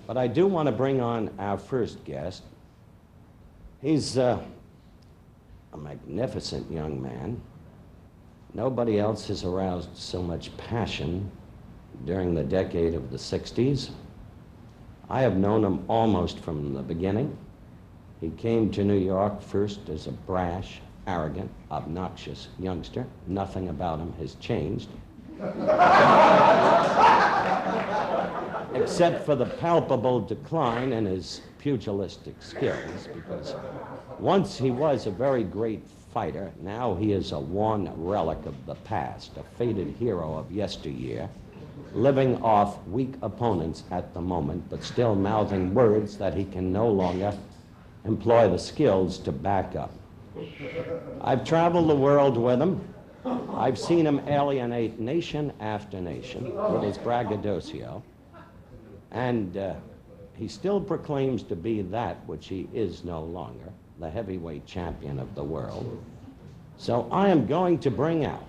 But I do want to bring on our first guest. He's a magnificent young man. Nobody else has aroused so much passion during the decade of the 60s. I have known him almost from the beginning. He came to New York first as a brash, arrogant, obnoxious youngster. Nothing about him has changed. Except for the palpable decline in his pugilistic skills, because once he was a very great fighter, now he is a worn relic of the past, a faded hero of yesteryear, living off weak opponents at the moment, but still mouthing words that he can no longer employ the skills to back up. I've traveled the world with him. I've seen him alienate nation after nation with his braggadocio, and he still proclaims to be that which he is no longer, the heavyweight champion of the world. So I am going to bring out,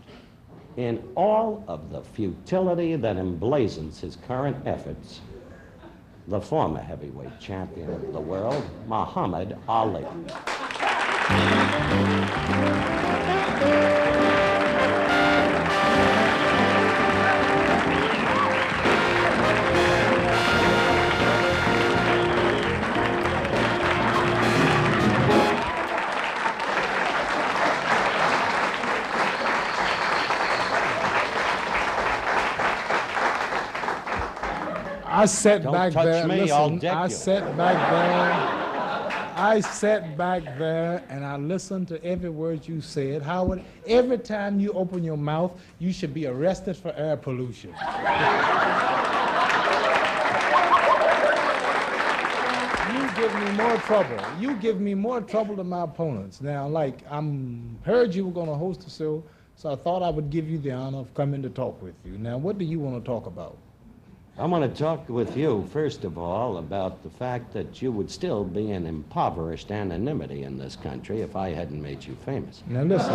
in all of the futility that emblazons his current efforts, the former heavyweight champion of the world, Muhammad Ali. I sat back there. Listen, I sat back there and I listened to every word you said. Howard, every time you open your mouth, you should be arrested for air pollution. You give me more trouble. You give me more trouble than my opponents. Now, like, heard you were going to host the show, so I thought I would give you the honor of coming to talk with you. Now, what do you want to talk about? I want to talk with you, first of all, about the fact that you would still be in impoverished anonymity in this country if I hadn't made you famous. Now listen,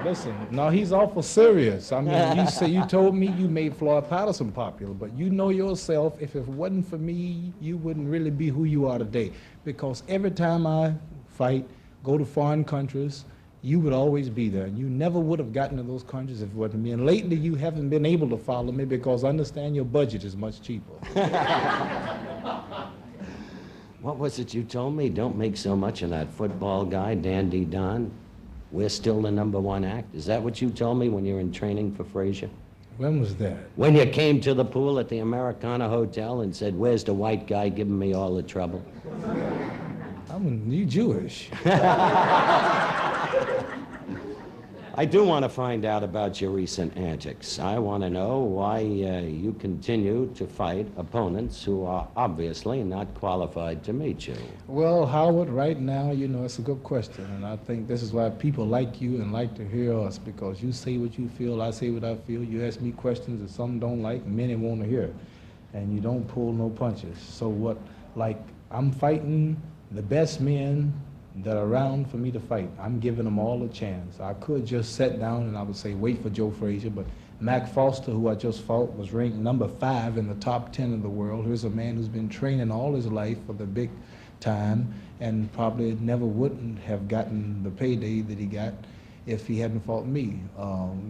listen. No, he's awful serious. I mean, you told me you made Floyd Patterson popular, but you know yourself, if it wasn't for me, you wouldn't really be who you are today. Because every time I fight, go to foreign countries, you would always be there. You never would have gotten to those countries if it wasn't me. And lately, you haven't been able to follow me because I understand your budget is much cheaper. What was it you told me? Don't make so much of that football guy, Dandy Don. We're still the #1 act. Is that what you told me when you were in training for Frazier? When was that? When you came to the pool at the Americana Hotel and said, "Where's the white guy giving me all the trouble?" You Jewish. I do want to find out about your recent antics. I want to know why you continue to fight opponents who are obviously not qualified to meet you. Well, Howard, right now, you know, it's a good question, and I think this is why people like you and like to hear us, because you say what you feel, I say what I feel, you ask me questions that some don't like, many want to hear, and you don't pull no punches. So what, like, I'm fighting the best men that are around for me to fight. I'm giving them all a chance. I could just sit down and I would say, wait for Joe Frazier, but Mac Foster, who I just fought, was ranked #5 in the top 10 of the world. Here's a man who's been training all his life for the big time and probably never wouldn't have gotten the payday that he got if he hadn't fought me.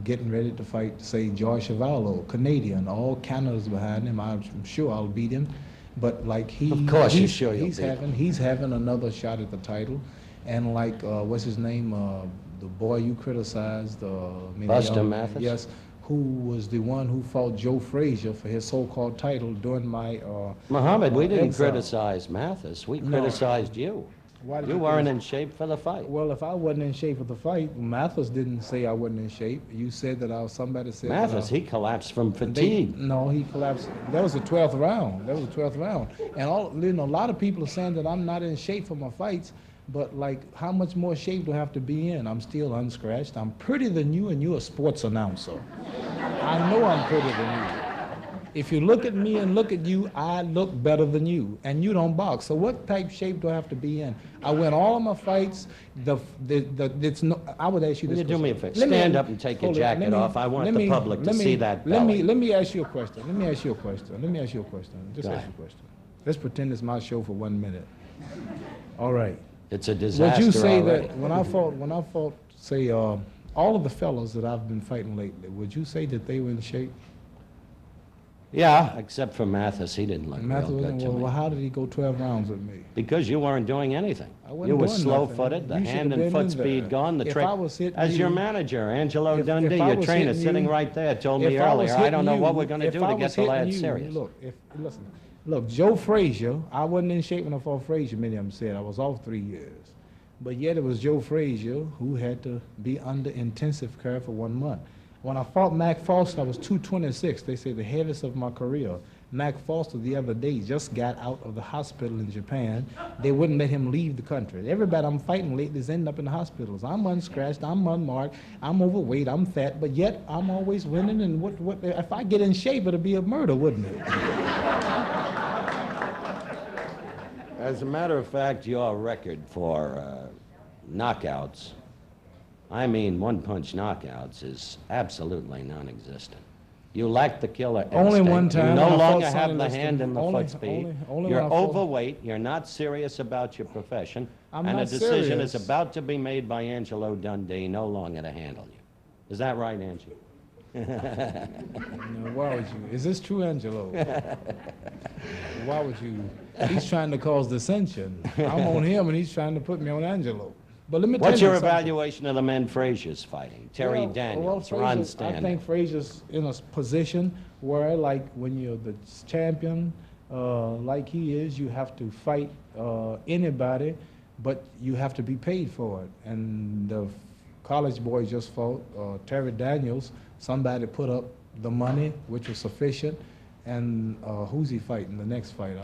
Getting ready to fight, say, George Chuvalo, Canadian, all Canada's behind him. I'm sure I'll beat him. But like of course you're sure you'll beat him. He's having another shot at the title. And like, what's his name, the boy you criticized, Buster Mathis? Yes, who was the one who fought Joe Frazier for his so-called title during my Muhammad, we didn't criticize Mathis. We criticized you. Why did you weren't in shape for the fight. Well, if I wasn't in shape for the fight, Mathis didn't say I wasn't in shape. You said that somebody said... Mathis, he collapsed from fatigue. No, he collapsed. That was the 12th round. That was the 12th round. And a lot of people are saying that I'm not in shape for my fights, but like, how much more shape do I have to be in? I'm still unscratched. I'm prettier than you, and you're a sports announcer. I know I'm prettier than you. If you look at me and look at you, I look better than you, and you don't box. So what type shape do I have to be in? I win all of my fights. It's no, I would ask you Will this you do me a question. favor? Stand up and take your jacket off. I want the public to see that belly. Let me ask you a question. Let me ask you a question. Let me ask you a question. Just Go ask you ahead. a question. Let's pretend it's my show for 1 minute. All right. It's a disaster Would you say already. that when I fought, say, all of the fellows that I've been fighting lately, would you say that they were in shape? Yeah, except for Mathis. He didn't look Matthew, real good to well, me. how did he go 12 rounds with me? Because you weren't doing anything. I wasn't You were doing slow-footed, nothing. the You hand should have and been foot in there. speed gone, the If trick. I was hitting As your you- manager, Angelo if Dundee, I your was trainer, hitting sitting you- right there, told me If I was earlier, I don't know hitting what you- we're going to if do I to was get the lad hitting you- serious. Look, Joe Frazier, I wasn't in shape when I fought Frazier, many of them said. I was off 3 years. But yet it was Joe Frazier who had to be under intensive care for 1 month. When I fought Mac Foster, I was 226. They say the heaviest of my career. Mac Foster the other day just got out of the hospital in Japan. They wouldn't let him leave the country. Everybody I'm fighting lately is ending up in the hospitals. I'm unscratched, I'm unmarked, I'm overweight, I'm fat, but yet I'm always winning. And what if I get in shape, it'll be a murder, wouldn't it? As a matter of fact, your record for knockouts, I mean one-punch knockouts, is absolutely non-existent. You lack the killer instinct. Only one time You no when I fought longer have Sonny the Liston. hand and the Only- foot speed. only You're when I fought- overweight. You're not serious about your profession. I'm and not a decision serious. is about to be made by Angelo Dundee no longer to handle you. Is that right, Angie? No, why would you? Is this true, Angelo? Why would you? He's trying to cause dissension. I'm on him, and he's trying to put me on Angelo. But let me tell What's you your something. evaluation of the men Frazier's fighting? Terry Daniels, Frazier- Ron I Stander. think Frazier's in a position where, like, when you're the champion, like he is, you have to fight anybody, but you have to be paid for it. And the college boy just fought Terry Daniels. Somebody put up the money, which was sufficient. And who's he fighting the next fight?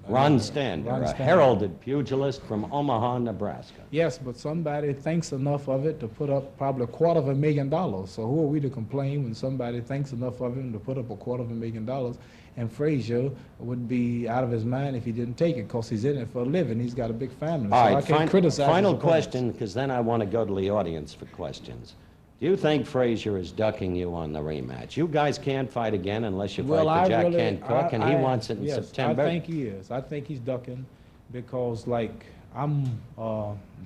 Ron Stander, Ron a Stander. heralded pugilist from Omaha, Nebraska. Yes, but somebody thinks enough of it to put up probably $250,000. So who are we to complain when somebody thinks enough of him to put up $250,000? And Frazier would be out of his mind if he didn't take it, because he's in it for a living. He's got a big family. All So I right, can't criticize final his opponents. question, because then I want to go to the audience for questions. Do you think Frazier is ducking you on the rematch? You guys can't fight again unless you fight the Jack Kent Cook, and he wants it in yes, September. I think he is. I think he's ducking because, like, I'm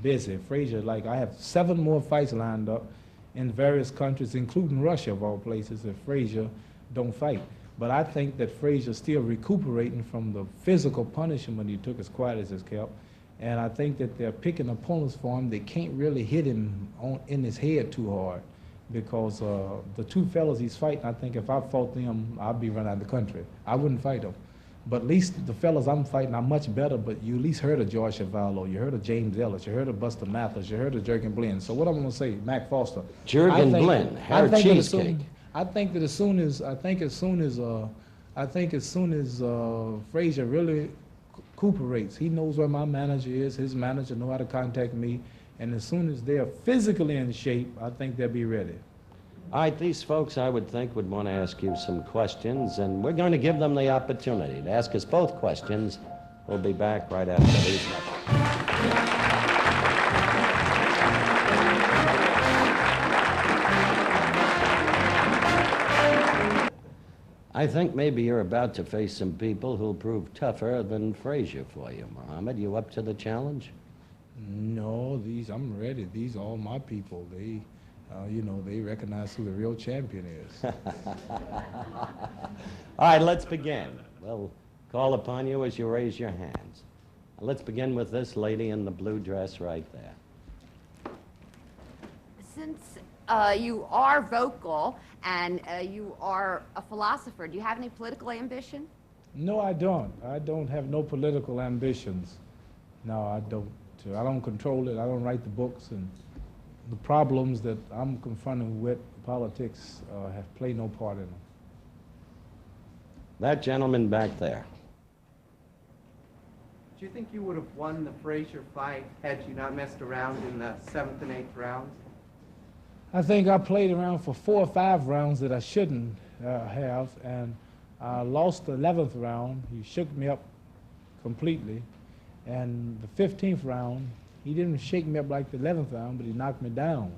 busy. Frazier, like, I have 7 more fights lined up in various countries, including Russia, of all places, if Frazier don't fight. But I think that Frazier's still recuperating from the physical punishment he took, as quiet as it's kept. And I think that they're picking opponents for him. They can't really hit him in his head too hard, because the 2 fellas he's fighting, I think if I fought them, I'd be run out of the country. I wouldn't fight them. But at least the fellas I'm fighting are much better, but you at least heard of George Chuvalo, you heard of James Ellis, you heard of Buster Mathis, you heard of Jurgen Blinn. So what I'm going to say, Mac Foster. Jurgen Blinn, hair cheesecake. I think that as soon as Frazier really recuperates, he knows where my manager is, his manager know how to contact me, and as soon as they're physically in shape, I think they'll be ready. All right, these folks, I would think, would want to ask you some questions, and we're going to give them the opportunity to ask us both questions. We'll be back right after these messages. I think maybe you're about to face some people who'll prove tougher than Frazier for you, Muhammad. You up to the challenge? No, I'm ready. These are all my people. They, they recognize who the real champion is. All right, let's begin. We'll call upon you as you raise your hands. Let's begin with this lady in the blue dress right there. Since you are vocal and you are a philosopher, do you have any political ambition? No, I don't. I don't have no political ambitions. No, I don't. I don't control it. I don't write the books, and the problems that I'm confronting with politics have played no part in them. That gentleman back there. Do you think you would have won the Frazier fight had you not messed around in the 7th and 8th rounds? I think I played around for 4 or 5 rounds that I shouldn't have, and I lost the 11th round. He shook me up completely. And the 15th round, he didn't shake me up like the 11th round, but he knocked me down.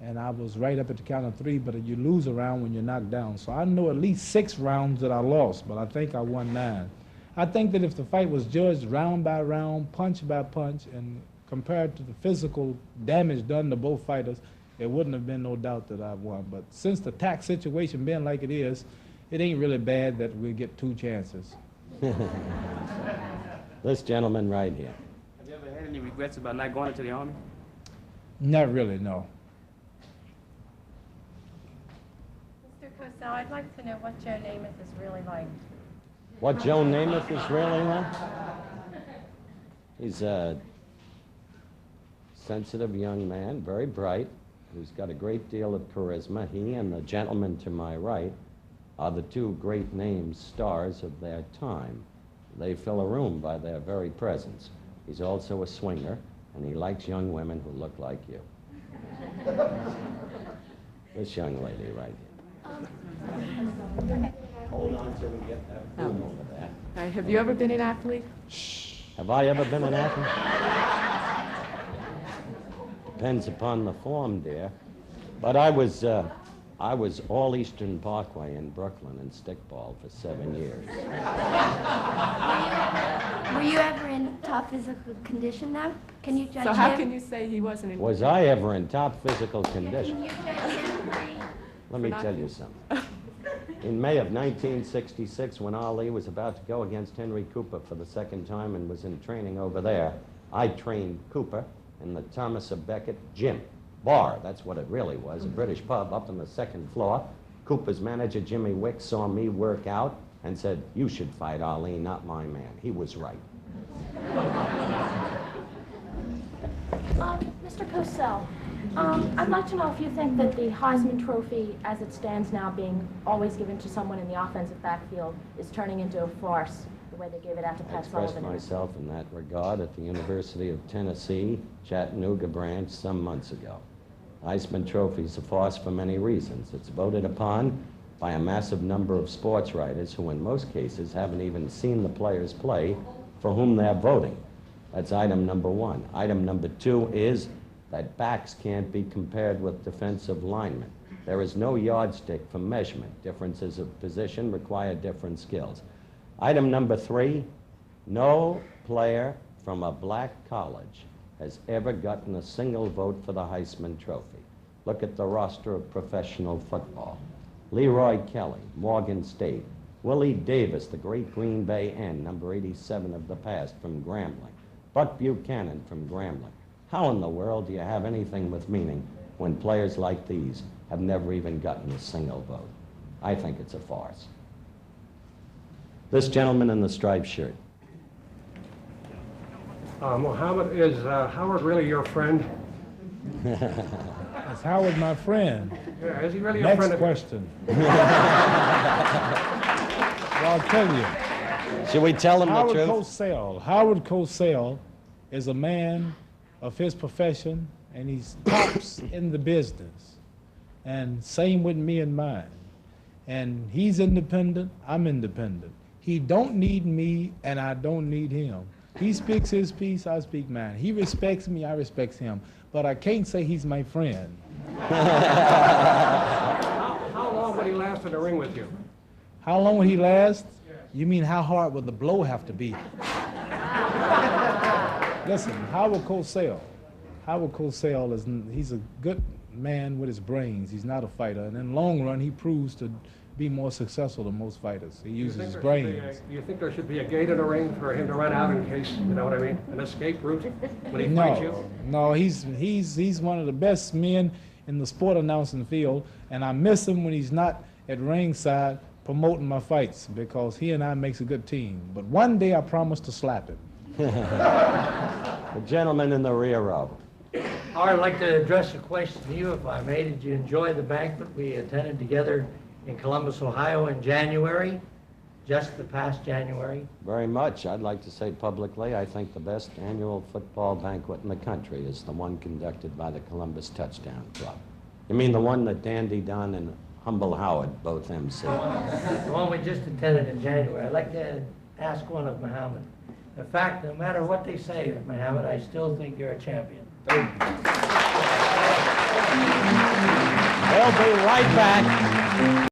And I was right up at the count of 3, but you lose a round when you're knocked down. So I know at least 6 rounds that I lost, but I think I won 9. I think that if the fight was judged round by round, punch by punch, and compared to the physical damage done to both fighters, there wouldn't have been no doubt that I won. But since the tax situation being like it is, it ain't really bad that we get 2 chances. This gentleman right here. Have you ever had any regrets about not going into the Army? Not really, no. Mr. Cossel, I'd like to know what Joe Namath is really like. What Joe Namath is really like? He's a sensitive young man, very bright, who's got a great deal of charisma. He and the gentleman to my right are the 2 great names, stars of their time. They fill a room by their very presence. He's also a swinger, and he likes young women who look like you. This young lady right here. Hold on till we get that room over there. All right, have you ever been an athlete? Have I ever been an athlete? Depends upon the form, dear. But I was all Eastern Parkway in Brooklyn and stickball for 7 years. Were you ever in top physical condition though? Can you judge So how him? can you say he wasn't in? Was I ever in top physical condition? Can you judge him? Let me tell you something. In May of 1966, when Ali was about to go against Henry Cooper for the 2nd time and was in training over there, I trained Cooper in the Thomas A. Becket gym. Bar, that's what it really was, a British pub up on the 2nd floor. Cooper's manager, Jimmy Wick, saw me work out and said, "You should fight Ali, not my man." He was right. Mr. Cossel, I'd like to know if you think that the Heisman Trophy, as it stands now, being always given to someone in the offensive backfield, is turning into a farce, the way they gave it out to I Pat expressed Sullivan. myself in that regard at the University of Tennessee, Chattanooga branch, some months ago. Heisman Trophy is a farce for many reasons. It's voted upon by a massive number of sports writers who in most cases haven't even seen the players play for whom they're voting. That's item number 1. Item number 2 is that backs can't be compared with defensive linemen. There is no yardstick for measurement. Differences of position require different skills. Item number 3, no player from a black college has ever gotten a single vote for the Heisman Trophy. Look at the roster of professional football. Leroy Kelly, Morgan State. Willie Davis, the great Green Bay end, number 87 of the past from Grambling. Buck Buchanan from Grambling. How in the world do you have anything with meaning when players like these have never even gotten a single vote? I think it's a farce. This gentleman in the striped shirt. Mohammed, is Howard really your friend? Is Howard my friend? Yeah, is he really your Next friend? question. Well, I'll tell you. Should we tell him the truth? Howard Cossel is a man of his profession, and he's tops in the business. And same with me and mine. And he's independent, I'm independent. He don't need me, and I don't need him. He speaks his piece, I speak mine. He respects me, I respect him. But I can't say he's my friend. How long would he last in the ring with you? How long would he last? You mean how hard would the blow have to be? Listen, Howard Cossel is, he's a good man with his brains. He's not a fighter. And in the long run, he proves to be more successful than most fighters. He uses his brains. Do you think there should be a gate in the ring for him to run out in case, you know what I mean, an escape route when he fights you? No, he's one of the best men in the sport announcing field, and I miss him when he's not at ringside promoting my fights, because he and I makes a good team. But one day I promise to slap him. The gentleman in the rear row. I'd like to address a question to you, if I may. Did you enjoy the banquet we attended together in Columbus, Ohio in January, just the past January? Very much. I'd like to say publicly, I think the best annual football banquet in the country is the one conducted by the Columbus Touchdown Club. You mean the one that Dandy Don and Humble Howard, both MC. The one we just attended in January. I'd like to ask one of Muhammad. In fact, no matter what they say, Muhammad, I still think you're a champion. They'll be right back.